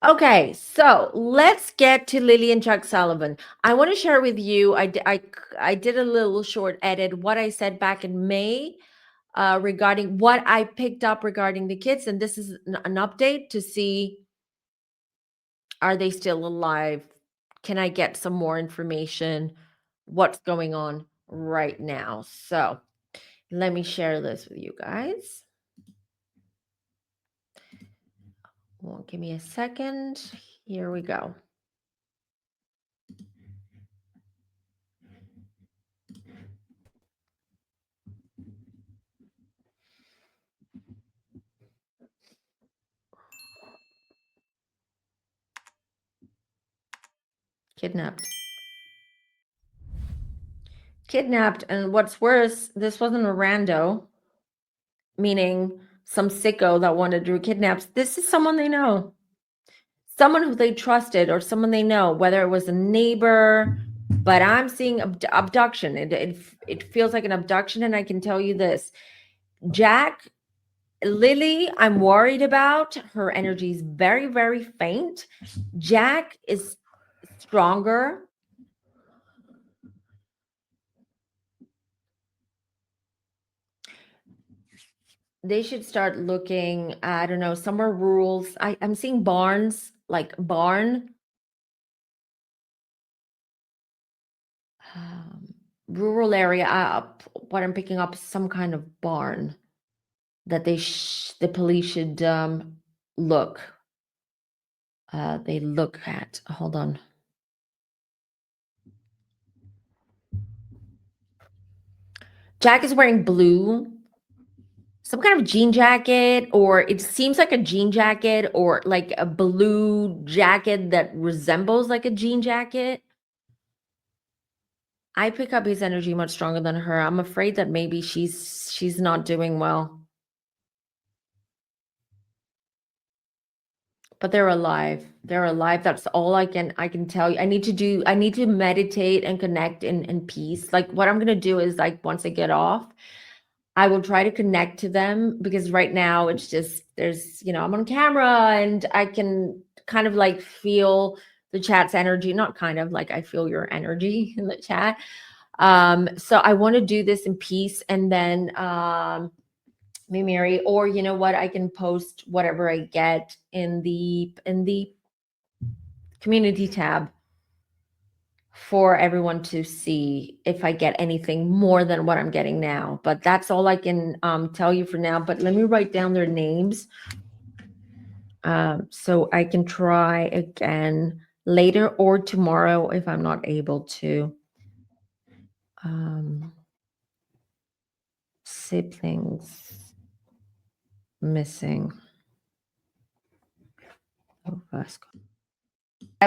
Okay, so let's get to Lilly and Jack Sullivan. I want to share with you. I did a little short edit what I said back in May regarding what I picked up regarding the kids, and this is an update to see, are they still alive? Can I get some more information? What's going on right now? So let me share this with you guys. Well, give me a second. Here we go. Kidnapped. Kidnapped, and what's worse, this wasn't a rando, meaning some sicko that wanted to do kidnaps. This is someone they know, someone who they trusted, or someone they know, whether it was a neighbor. But I'm seeing abduction. It feels like an abduction, and I can tell you this, Jack, Lilly, I'm worried about. Her energy is very, very faint. Jack is stronger. They should start looking, I don't know, somewhere rural. I'm seeing barns, like barn. Rural area. What I'm picking up is some kind of barn that the police should look. They look at. Hold on. Jack is wearing blue, some kind of jean jacket, or it seems like a jean jacket, or like a blue jacket that resembles like a jean jacket. I pick up his energy much stronger than her. I'm afraid that maybe she's not doing well. But they're alive. They're alive. That's all I can tell you. I need to meditate and connect in peace. Like what I'm gonna do is, like, once I get off, I will try to connect to them, because right now it's just I'm on camera and I can kind of like feel the chat's energy. Not kind of, like, I feel your energy in the chat. So I want to do this in peace, and then me, Mary, or you know what, I can post whatever I get in the community tab for everyone to see if I get anything more than what I'm getting now. But that's all I can tell you for now. But let me write down their names so I can try again later or tomorrow if I'm not able to. Siblings missing. Oh,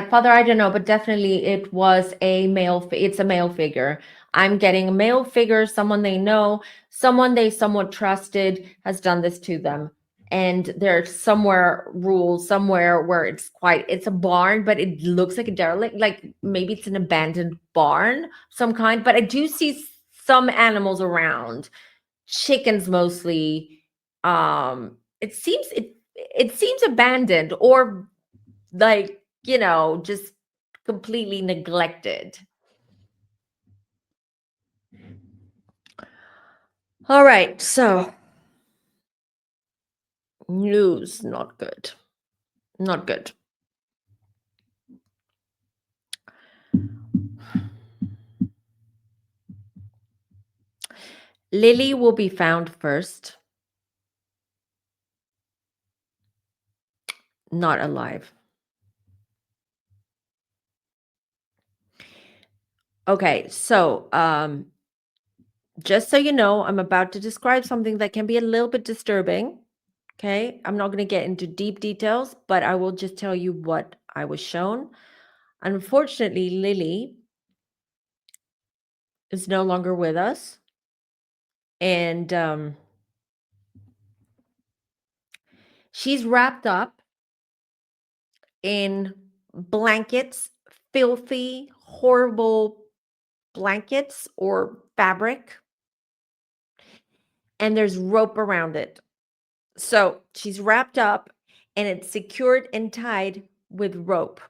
Father, I don't know, but definitely it was a male. It's a male figure. I'm getting a male figure, someone they know, someone they somewhat trusted has done this to them. And there's somewhere rules somewhere where it's a barn, but it looks like a derelict, like maybe it's an abandoned barn, some kind. But I do see some animals around, chickens mostly. It seems abandoned, or like, just completely neglected. All right, so news, not good. Not good. Lily will be found first, not alive. Okay, so just so you know, I'm about to describe something that can be a little bit disturbing. Okay, I'm not going to get into deep details, but I will just tell you what I was shown. Unfortunately, Lily is no longer with us, and she's wrapped up in blankets, filthy, horrible blankets or fabric, and there's rope around it. So she's wrapped up and it's secured and tied with rope.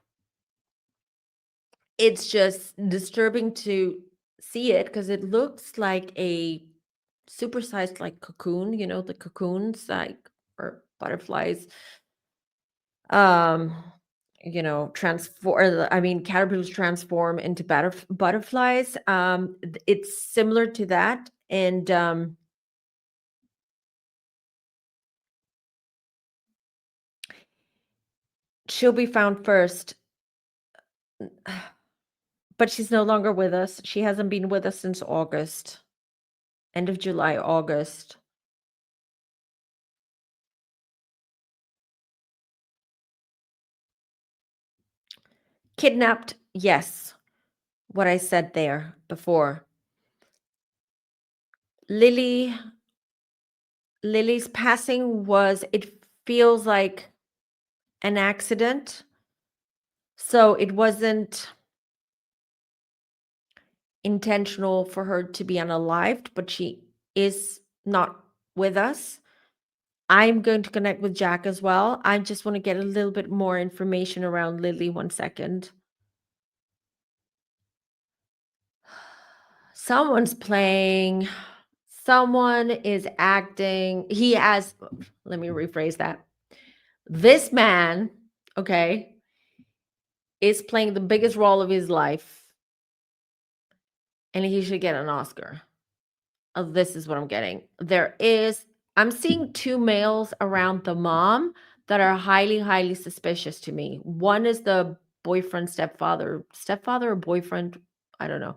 It's just disturbing to see it because it looks like a supersized like cocoon, the cocoons like or butterflies, um, transform I mean caterpillars transform into butterflies. It's similar to that. And she'll be found first. But she's no longer with us. She hasn't been with us since August, end of July, August. Kidnapped, yes. What I said there before. Lily Lily's passing was, it feels like an accident. So it wasn't intentional for her to be unalived, but she is not with us. I'm going to connect with Jack as well. I just want to get a little bit more information around Lily. One second. Someone's playing, someone is acting. Let me rephrase that. This man, okay, is playing the biggest role of his life, and he should get an Oscar. Oh, this is what I'm getting. I'm seeing two males around the mom that are highly, highly suspicious to me. One is the boyfriend, stepfather or boyfriend. I don't know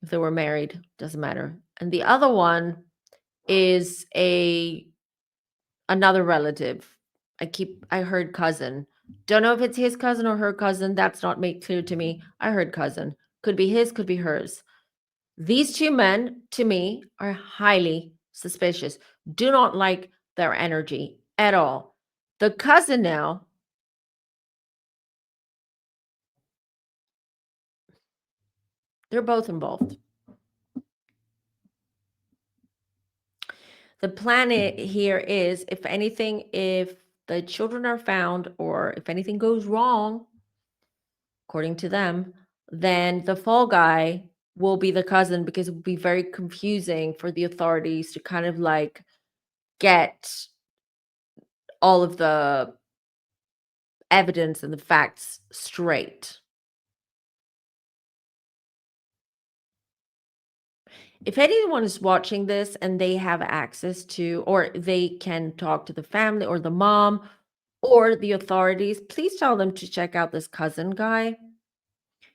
if they were married, doesn't matter. And the other one is another relative. I heard cousin. Don't know if it's his cousin or her cousin. That's not made clear to me. I heard cousin. Could be his, could be hers. These two men, to me, are highly suspicious. Do not like their energy at all. The cousin now, they're both involved. The plan here is, if anything, if the children are found or if anything goes wrong, according to them, then the fall guy will be the cousin, because it would be very confusing for the authorities to kind of like get all of the evidence and the facts straight. If anyone is watching this and they have access to, or they can talk to the family or the mom or the authorities, please tell them to check out this cousin guy.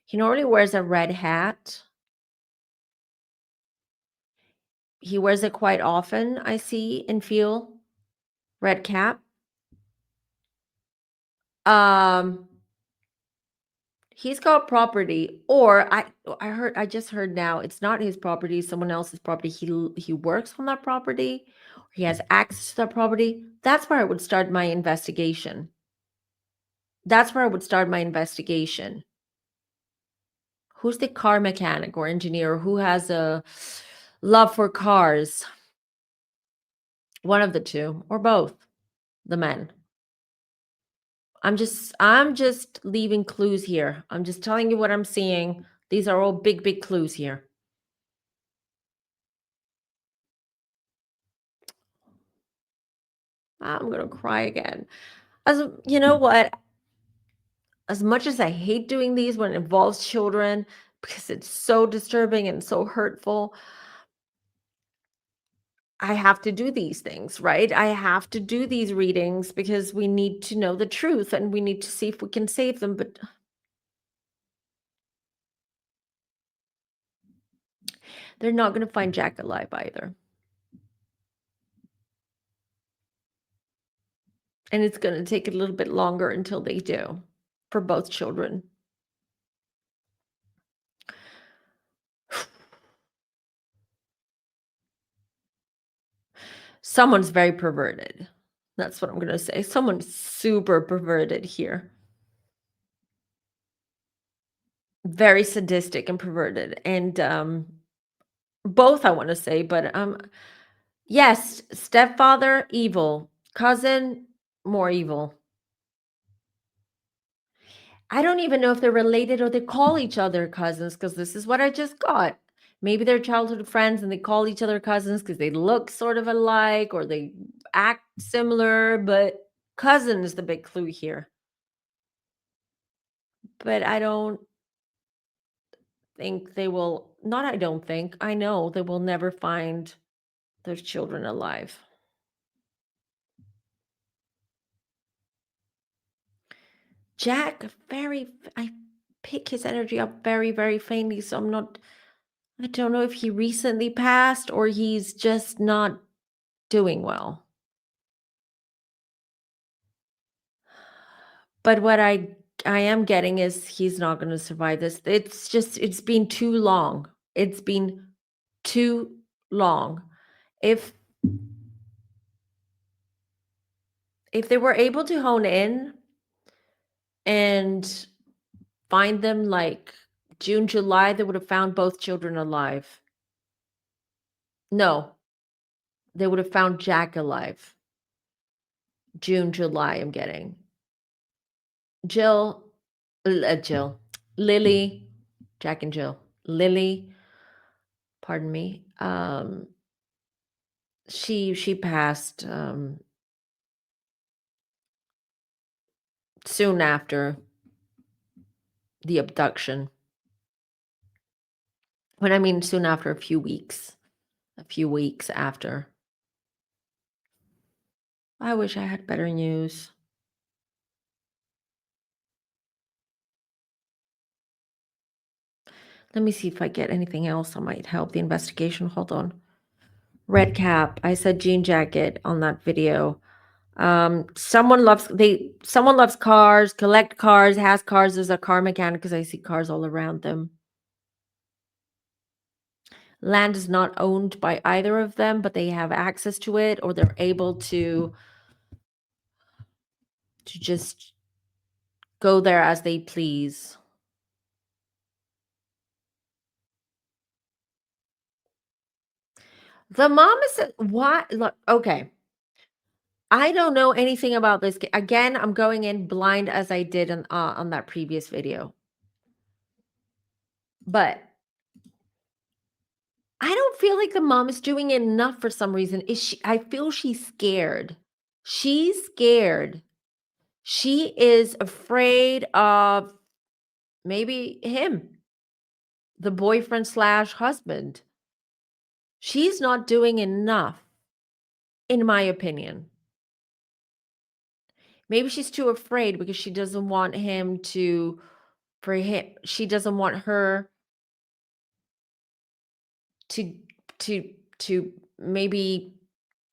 He normally wears a red hat. He wears it quite often, I see and feel. Red cap. Um, he's got property, or I just heard now it's not his property, someone else's property. He works on that property. He has access to that property. That's where I would start my investigation. Who's the car mechanic or engineer who has a love for cars? One of the two or both, the men. I'm just leaving clues here. I'm just telling you what I'm seeing. These are all big, big clues here. I'm gonna cry again. You know what? As much as I hate doing these when it involves children, because it's so disturbing and so hurtful, I have to do these things, right? I have to do these readings because we need to know the truth and we need to see if we can save them. But they're not going to find Jack alive either. And it's going to take a little bit longer until they do, for both children. Someone's very perverted. That's what I'm going to say. Someone's super perverted here. Very sadistic and perverted. And both, I want to say, but yes, stepfather evil, cousin more evil. I don't even know if they're related or they call each other cousins because this is what I just got. Maybe they're childhood friends and they call each other cousins because they look sort of alike or they act similar, but cousin is the big clue here. But I don't think they will, not I don't think, I know they will never find those children alive. Jack, I pick his energy up very, very faintly, so I don't know if he recently passed or he's just not doing well. But what I am getting is he's not gonna survive this. It's been too long. It's been too long. If if they were able to hone in and find them like June, July, they would have found both children alive. No, they would have found Jack alive. June, July, I'm getting. Jill, Jill, Lily, Jack and Jill. Lily, pardon me. She passed soon after the abduction. When I mean soon after, a few weeks after. I wish I had better news. Let me see if I get anything else that might help the investigation. Hold on. Red cap. I said jean jacket on that video. Someone loves cars, collect cars, has cars. There's a car mechanic because I see cars all around them. Land is not owned by either of them, but they have access to it or they're able to just go there as they please. The mom is what? Look, okay. I don't know anything about this. Again, I'm going in blind as I did on that previous video. But I don't feel like the mom is doing enough for some reason. Is she I feel she's scared. She's scared. She is afraid of maybe him, the boyfriend slash husband. She's not doing enough, in my opinion. Maybe she's too afraid because she doesn't want him to for him she doesn't want her to to maybe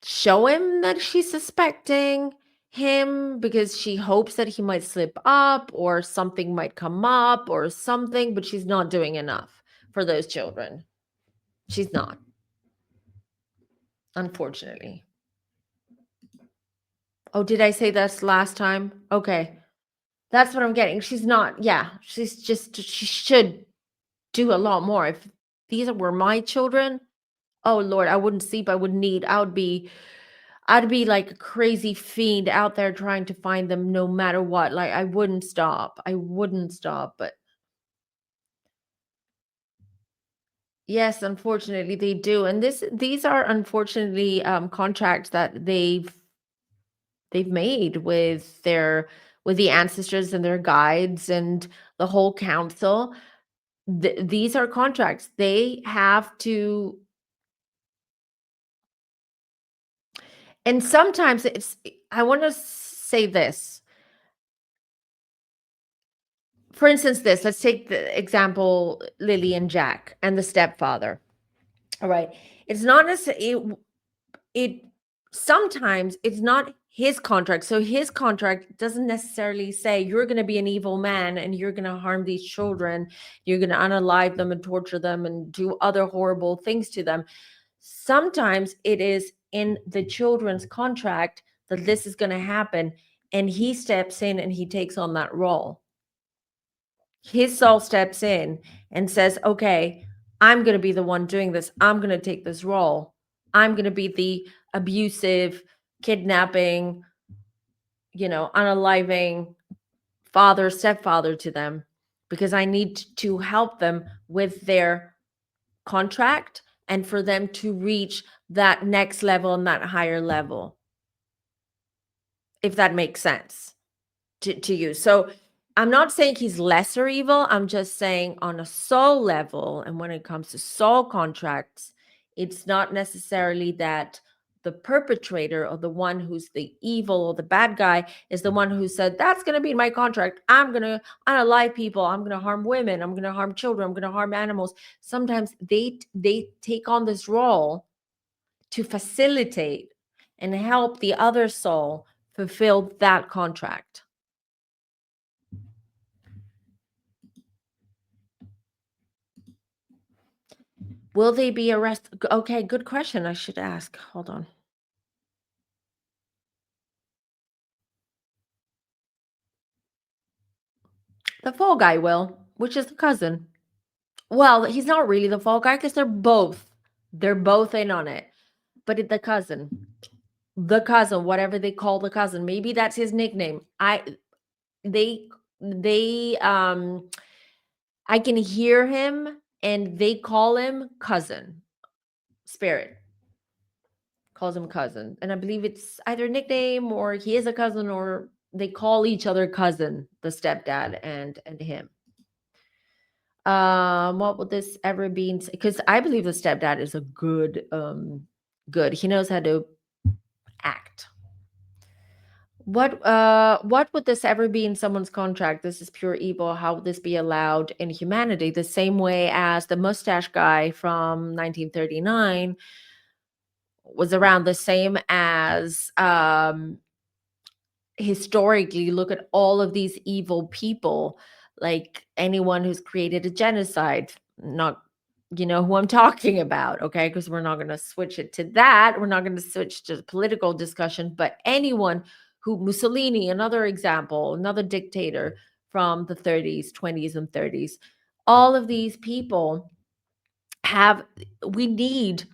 show him that she's suspecting him because she hopes that he might slip up or something might come up or something, but she's not doing enough for those children. She's not, unfortunately. Oh, did I say this last time? Okay. That's what I'm getting. She's not, yeah. She should do a lot more. If these were my children, oh Lord, I wouldn't sleep. I'd be like a crazy fiend out there trying to find them no matter what. Like I wouldn't stop. I wouldn't stop. But yes, unfortunately they do. And these are unfortunately contracts that they've made with the ancestors and their guides and the whole council. These are contracts. They have to, and sometimes I want to say this. For instance, let's take the example Lily and Jack and the stepfather. All right. It's not necessarily it sometimes it's not his contract. So his contract doesn't necessarily say you're going to be an evil man and you're going to harm these children, you're going to unalive them and torture them and do other horrible things to them. Sometimes it is in the children's contract that this is going to happen and he steps in and he takes on that role. His soul steps in and says, okay, I'm going to be the one doing this. I'm going to take this role. I'm going to be the abusive, kidnapping, unaliving father, stepfather to them, because I need to help them with their contract and for them to reach that next level and that higher level, if that makes sense to you. So I'm not saying he's lesser evil. I'm just saying on a soul level, and when it comes to soul contracts, it's not necessarily that the perpetrator or the one who's the evil or the bad guy is the one who said, that's going to be my contract. I'm going to unalive people. I'm going to harm women. I'm going to harm children. I'm going to harm animals. Sometimes they take on this role to facilitate and help the other soul fulfill that contract. Will they be arrested? Okay, good question. I should ask. Hold on. The fall guy will, which is the cousin. Well, he's not really the fall guy because they're both in on it. But the cousin, whatever they call the cousin, maybe that's his nickname. They they I can hear him and they call him cousin. Spirit calls him cousin. And I believe it's either a nickname or he is a cousin or they call each other cousin, the stepdad and him. What would this ever be? Because I believe the stepdad is a good. He knows how to act. What would this ever be in someone's contract? This is pure evil. How would this be allowed in humanity? The same way as the mustache guy from 1939 was around, the same as historically, look at all of these evil people, like anyone who's created a genocide. Not, you know who I'm talking about, okay? Because we're not going to switch it to that. We're not going to switch to political discussion, but anyone who, Mussolini, another example, another dictator from the 30s, 20s, and 30s, all of these people have, we need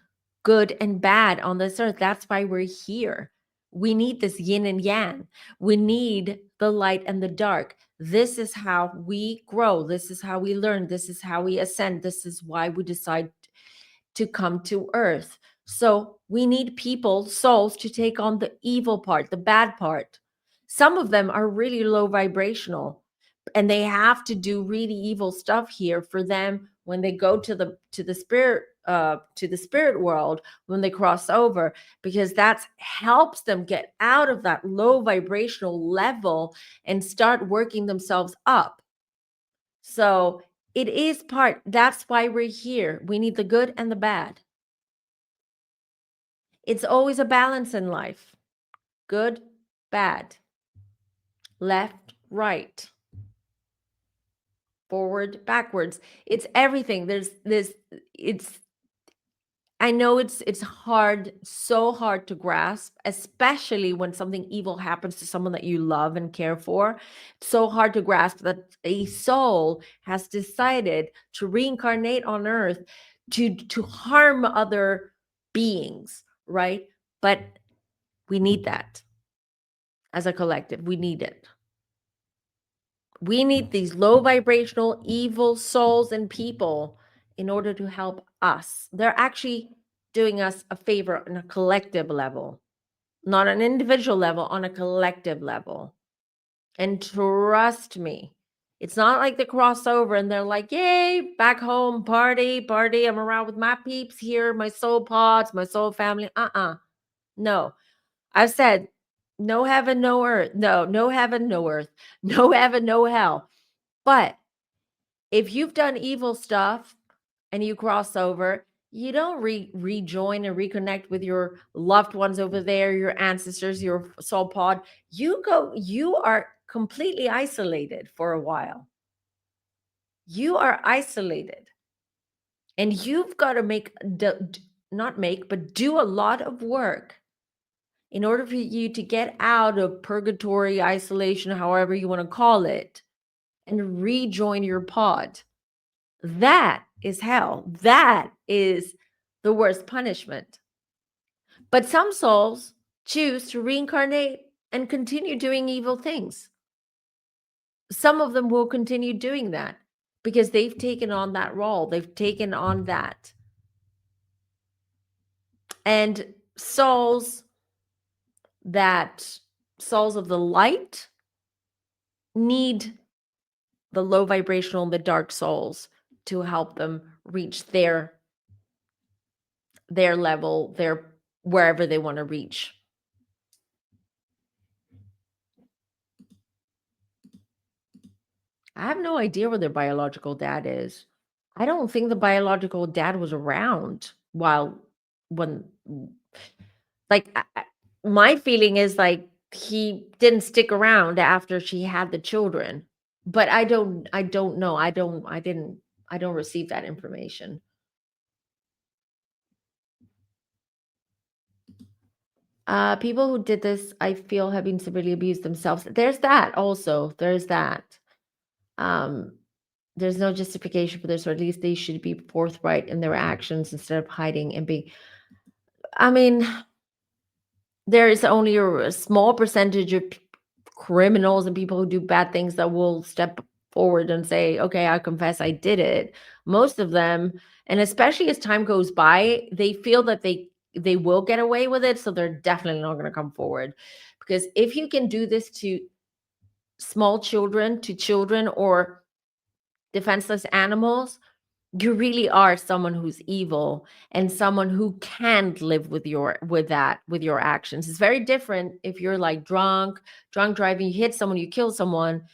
good and bad on this earth. That's why we're here. We need this yin and yang. We need the light and the dark. This is how we grow. This is how we learn. This is how we ascend. This is why we decide to come to earth. So we need people, souls, to take on the evil part, the bad part. Some of them are really low vibrational and they have to do really evil stuff here for them when they go to the spirit world, when they cross over, because that helps them get out of that low vibrational level and start working themselves up. So it is part, that's why we're here. We need the good and the bad. It's always a balance in life. Good, bad, left, right, forward, backwards. It's everything. There's this, it's, I know it's hard, so hard to grasp, especially when something evil happens to someone that you love and care for. It's so hard to grasp that a soul has decided to reincarnate on earth to harm other beings, right? But we need that as a collective. We need it. We need these low vibrational evil souls and people in order to help us. They're actually doing us a favor on a collective level, not an individual level, on a collective level. And trust me, it's not like they cross over and they're like, yay, back home, party, party. I'm around with my peeps here, my soul pods, my soul family. No. I've said no heaven, no earth. No heaven, no earth. No heaven, no hell. But if you've done evil stuff and you cross over, you don't rejoin and reconnect with your loved ones over there, your ancestors, your soul pod. You are completely isolated for a while. You are isolated. And you've got to do a lot of work in order for you to get out of purgatory, isolation, however you want to call it, and rejoin your pod. That is hell. That is the worst punishment. But some souls choose to reincarnate and continue doing evil things. some of them will continue doing that because they've taken on that role. They've taken on that. And that souls of the light need the low vibrational and the dark souls to help them reach their level, their wherever they want to reach. I have no idea where their biological dad is. I don't think the biological dad was around when like my feeling is like he didn't stick around after she had the children. But I don't know. I don't receive that information. People who did this, I feel, have been severely abused themselves. There's that also. There's that. Um, there's no justification for this, or at least they should be forthright in their actions instead of hiding and being. I mean, there is only a small percentage of criminals and people who do bad things that will step forward and say, okay, I confess I did it. Most of them, and especially as time goes by, they feel that they will get away with it, so they're definitely not going to come forward. Because if you can do this to small children, to children, or defenseless animals, you really are someone who's evil and someone who can't live with your actions. It's very different if you're like drunk driving, you hit someone, you kill someone,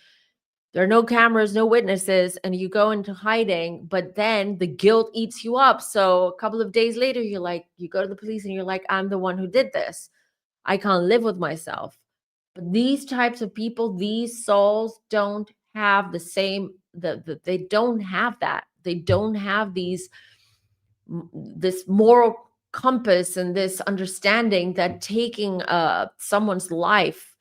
there are no cameras, no witnesses, and you go into hiding, but then the guilt eats you up. So a couple of days later, you go to the police and you're like, I'm the one who did this. I can't live with myself. But these types of people, these souls don't have the same, they don't have that. They don't have this moral compass and this understanding that taking someone's life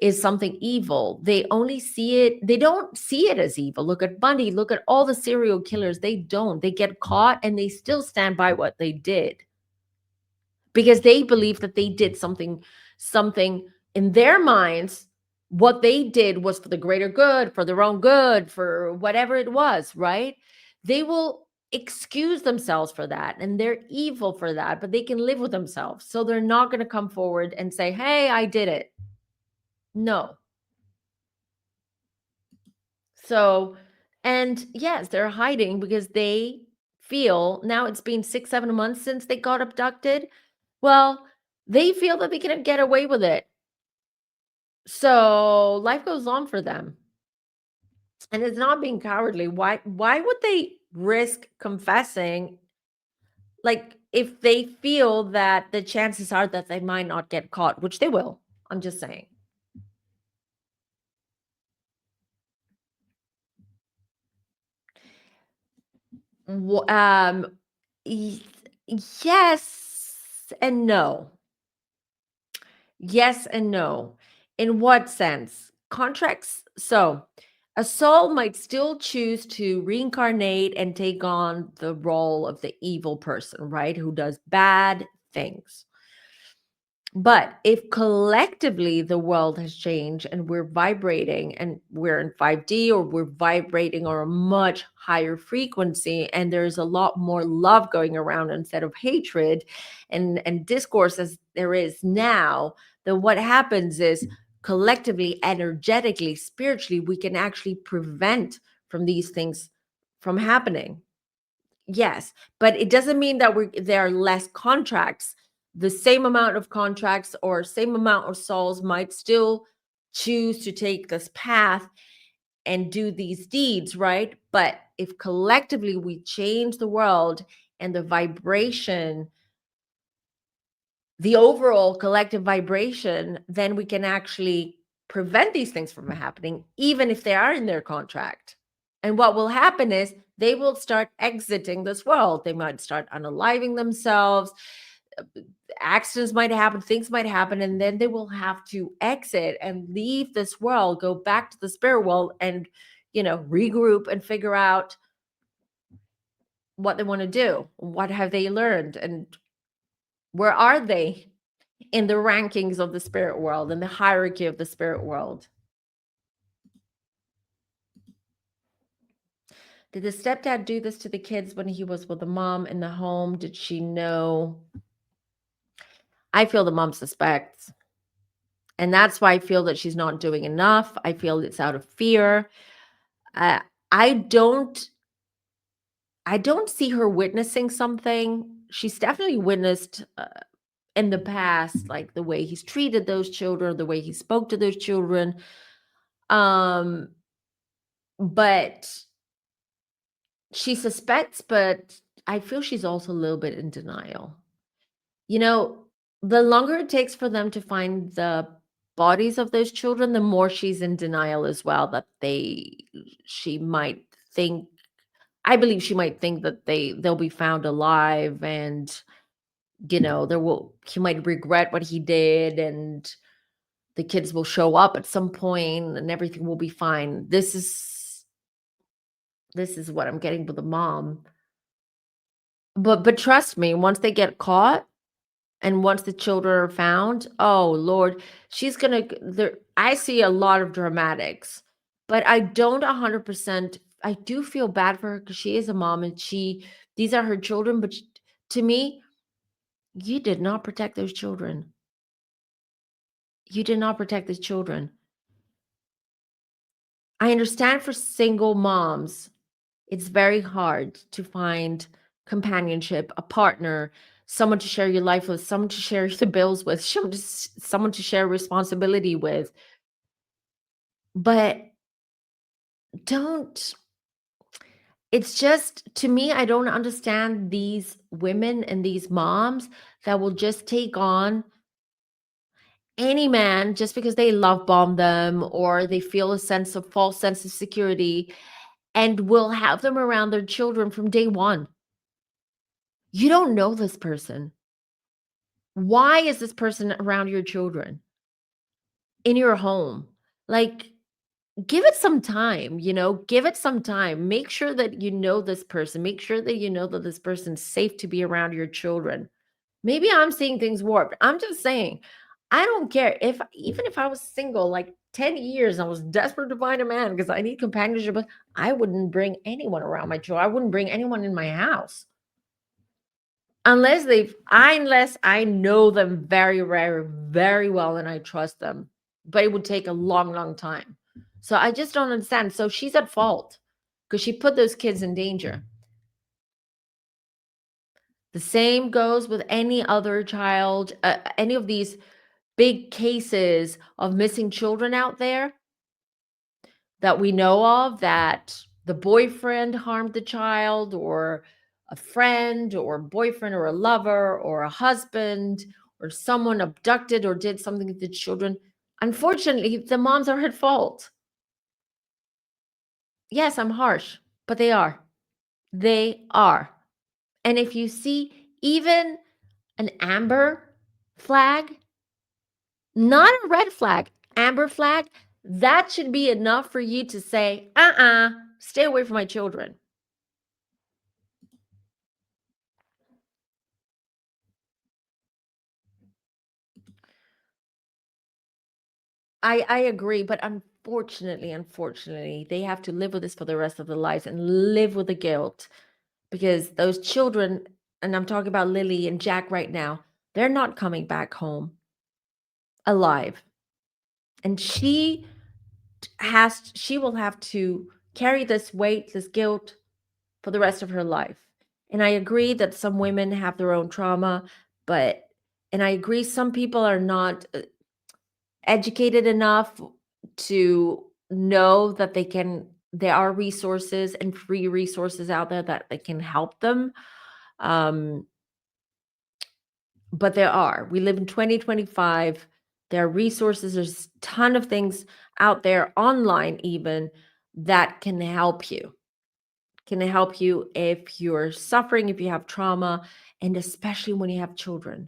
is something evil. They only see it, they don't see it as evil. Look at Bundy, look at all the serial killers. They don't. They get caught and they still stand by what they did because they believe that they did something in their minds. What they did was for the greater good, for their own good, for whatever it was, right? They will excuse themselves for that and they're evil for that, but they can live with themselves. So they're not going to come forward and say, hey, I did it. No. So, and yes, they're hiding because they feel now it's been 6, 7 months since they got abducted. Well, they feel that they can get away with it. So life goes on for them. And it's not being cowardly. Why would they risk confessing, like if they feel that the chances are that they might not get caught, which they will. I'm just saying. Wh- Um y- yes and no. Yes and no. In what sense? Contracts. So, a soul might still choose to reincarnate and take on the role of the evil person, right? Who does bad things. But if collectively the world has changed and we're vibrating and we're in 5D, or we're vibrating on a much higher frequency and there's a lot more love going around instead of hatred and discourse as there is now, then what happens is collectively, energetically, spiritually, we can actually prevent from these things from happening. Yes, but it doesn't mean that there are less contracts. The same amount of contracts or same amount of souls might still choose to take this path and do these deeds, right? But if collectively we change the world and the vibration, the overall collective vibration, then we can actually prevent these things from happening, even if they are in their contract. And what will happen is they will start exiting this world. They might start unaliving themselves. Accidents might happen, things might happen, and then they will have to exit and leave this world, go back to the spirit world, and regroup and figure out what they want to do. What have they learned, and where are they in the rankings of the spirit world and the hierarchy of the spirit world? Did the stepdad do this to the kids when he was with the mom in the home? Did she know? I feel the mom suspects. And that's why I feel that she's not doing enough. I feel it's out of fear. Uh, I don't I don't see her witnessing something. She's definitely witnessed in the past, like the way he's treated those children, the way he spoke to those children. Um, but she suspects, but I feel she's also a little bit in denial. You know, the longer it takes for them to find the bodies of those children, the more she's in denial as well that she might think I believe she might think that they'll be found alive and there will he might regret what he did and the kids will show up at some point and everything will be fine. This is what I'm getting with the mom. But trust me, once they get caught and once the children are found, oh Lord, she's gonna there I see a lot of dramatics, but I don't 100%. I do feel bad for her because she is a mom and these are her children, but to me, you did not protect those children. You did not protect these children. I understand for single moms, it's very hard to find companionship, a partner, someone to share your life with, someone to share the bills with, someone to share responsibility with. But don't it's just to me, I don't understand these women and these moms that will just take on any man just because they love bomb them or they feel a false sense of security and will have them around their children from day one. You don't know this person. Why is this person around your children in your home? Like, give it some time, give it some time. Make sure that you know this person. Make sure that you know that this person's safe to be around your children. Maybe I'm seeing things warped. I'm just saying, I don't care even if I was single like 10 years, I was desperate to find a man because I need companionship, but I wouldn't bring anyone around my children. I wouldn't bring anyone in my house. Unless I know them very, very, very well and I trust them. But it would take a long, long time. So I just don't understand. So she's at fault because she put those kids in danger. The same goes with any other child, any of these big cases of missing children out there that we know of that the boyfriend harmed the child or a friend or a boyfriend or a lover or a husband or someone abducted or did something to the children. Unfortunately, the moms are at fault. Yes, I'm harsh, but they are. They are. And if you see even an amber flag, not a red flag, amber flag, that should be enough for you to say, stay away from my children. I agree, but unfortunately, they have to live with this for the rest of their lives and live with the guilt because those children, and I'm talking about Lily and Jack right now, they're not coming back home alive. And she will have to carry this weight, this guilt for the rest of her life. And I agree that some women have their own trauma, but and I agree some people are not educated enough to know that there are resources and free resources out there that they can help them. Um, but we live in 2025. There are resources, there's a ton of things out there online even that can help you if you're suffering, if you have trauma, and especially when you have children.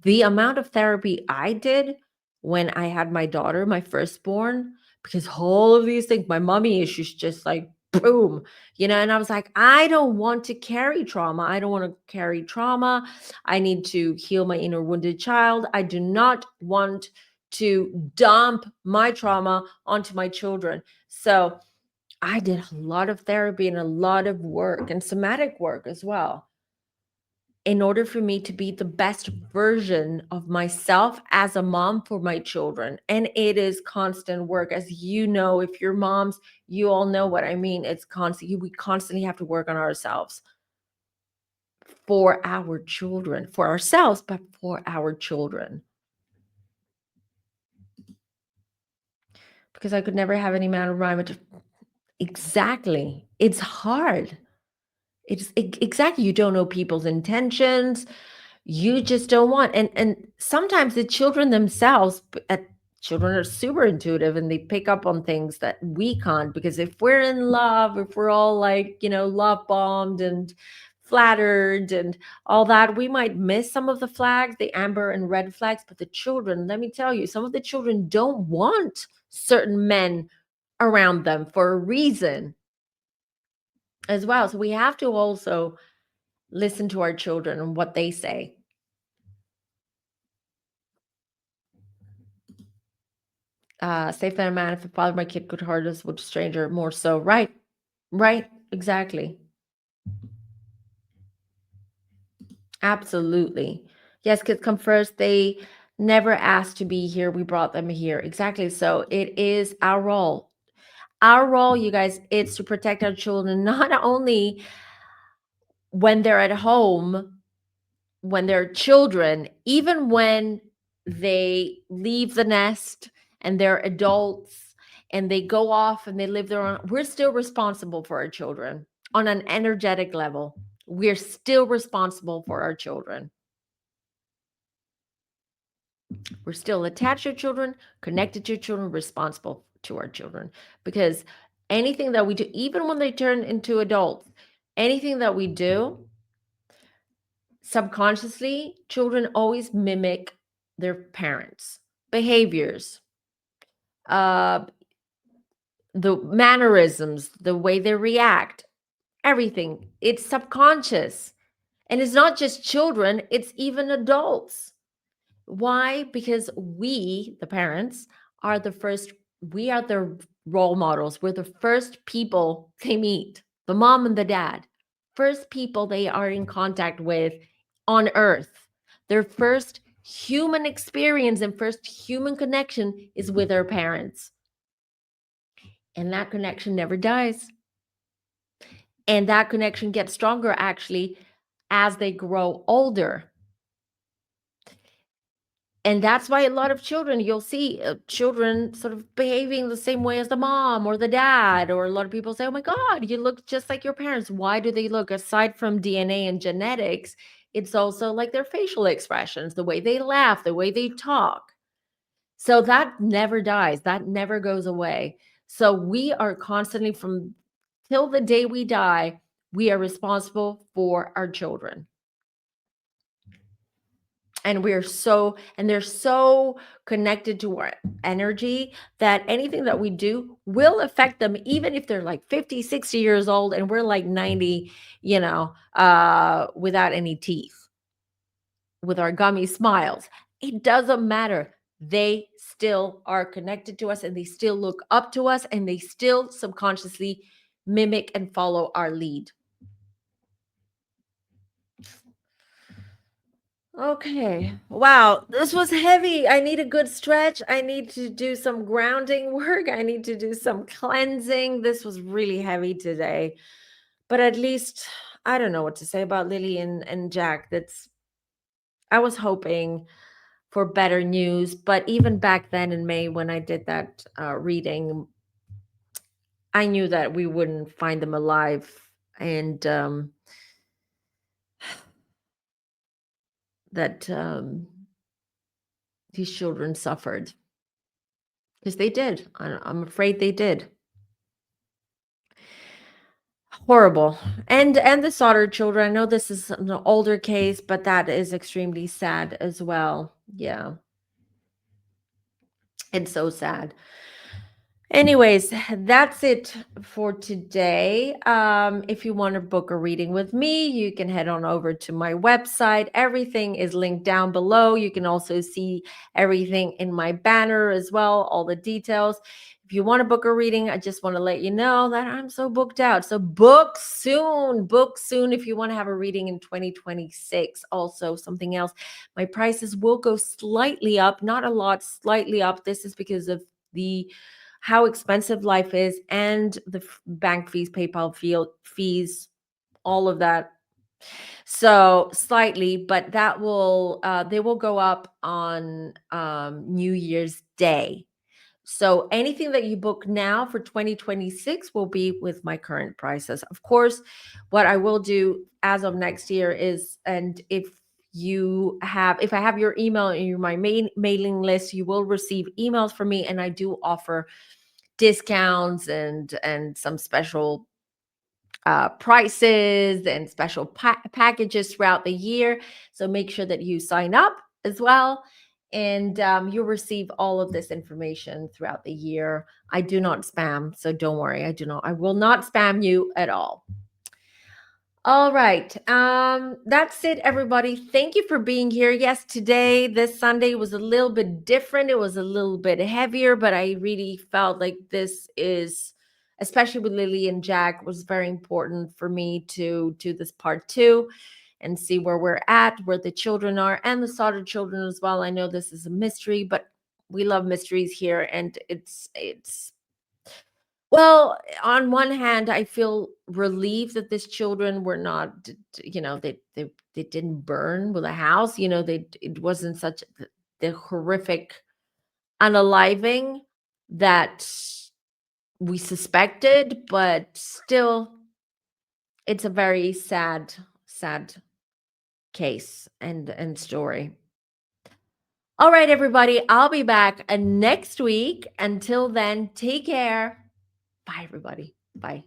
The amount of therapy I did when I had my daughter, my firstborn, because all of these things, my mommy issues just like boom, and I was like, I don't want to carry trauma. I don't want to carry trauma. I need to heal my inner wounded child. I do not want to dump my trauma onto my children. So I did a lot of therapy and a lot of work and somatic work as well in order for me to be the best version of myself as a mom for my children. And it is constant work. As you know, if you're moms, you all know what I mean. It's constant. We constantly have to work on ourselves for our children, for ourselves, but for our children. Because I could never have any amount of rhyme. Exactly. It's hard. Exactly. You don't know people's intentions. You just don't want, and sometimes the children themselves, children are super intuitive and they pick up on things that we can't, because if we're in love, if we're all like, love bombed and flattered and all that, we might miss some of the flags, the amber and red flags. But the children, let me tell you, some of the children don't want certain men around them for a reason as well. So we have to also listen to our children and what they say. Safe than a man if a father my kid could hurt us with a stranger more so. Right, exactly. Absolutely. Yes, kids come first. They never asked to be here. We brought them here. Exactly. So it is our role. Our role, you guys, it's to protect our children, not only when they're at home, when they're children, even when they leave the nest and they're adults and they go off and they live their own, we're still responsible for our children on an energetic level. We're still responsible for our children. We're still attached to children, connected to children, responsible to our children. Because anything that we do, even when they turn into adults, anything that we do, subconsciously, children always mimic their parents' behaviors, uh, the mannerisms, the way they react, everything. It's subconscious. And it's not just children, it's even adults. Why? Because we, the parents, are the first, we are the role models. We're the first people they meet, the mom and the dad, first people they are in contact with on earth. Their first human experience and first human connection is with their parents. And that connection never dies. And that connection gets stronger actually as they grow older. And that's why a lot of children, you'll see children sort of behaving the same way as the mom or the dad, or a lot of people say, oh my God, you look just like your parents. Why do they look? Aside from DNA and genetics, it's also like their facial expressions, the way they laugh, the way they talk. So that never dies, that never goes away. So we are constantly, from till the day we die, we are responsible for our children. And they're so connected to our energy that anything that we do will affect them, even if they're like 50, 60 years old and we're like 90, without any teeth, with our gummy smiles. It doesn't matter. They still are connected to us and they still look up to us and they still subconsciously mimic and follow our lead. Okay. Wow. This was heavy. I need a good stretch. I need to do some grounding work. I need to do some cleansing. This was really heavy today. But at least I don't know what to say about Lily and Jack. I was hoping for better news. But even back then in May, when I did that reading, I knew that we wouldn't find them alive. And that these children suffered. Because they did. I'm afraid they did. Horrible. And the Sauter children, I know this is an older case, but that is extremely sad as well. Yeah. It's so sad. Anyways, that's it for today. If you want to book a reading with me, you can head on over to my website. Everything is linked down below. You can also see everything in my banner as well, all the details. If you want to book a reading, I just want to let you know that I'm so booked out. So book soon. Book soon if you want to have a reading in 2026. Also, something else, my prices will go slightly up, not a lot, slightly up. This is because of the how expensive life is and the bank fees, PayPal fees, all of that. So slightly, but that will they will go up on New Year's Day. So anything that you book now for 2026 will be with my current prices. Of course, what I will do as of next year is, and if I have your email and you're my main mailing list, you will receive emails from me, and I do offer discounts and some special prices and special packages throughout the year. So make sure that you sign up as well, and you'll receive all of this information throughout the year. I do not spam, so don't worry. I will not spam you at all. All right. That's it, everybody. Thank you for being here. Yes, today, this Sunday was a little bit different. It was a little bit heavier, but I really felt like this is, especially with Lily and Jack, was very important for me to do this part two and see where we're at, where the children are, and the Sauter children as well. I know this is a mystery, but we love mysteries here, and it's well, on one hand, I feel relieved that these children were not, they didn't burn with a house. It wasn't such the horrific unaliving that we suspected, but still, it's a very sad, sad case and story. All right, everybody, I'll be back next week. Until then, take care. Bye, everybody. Bye.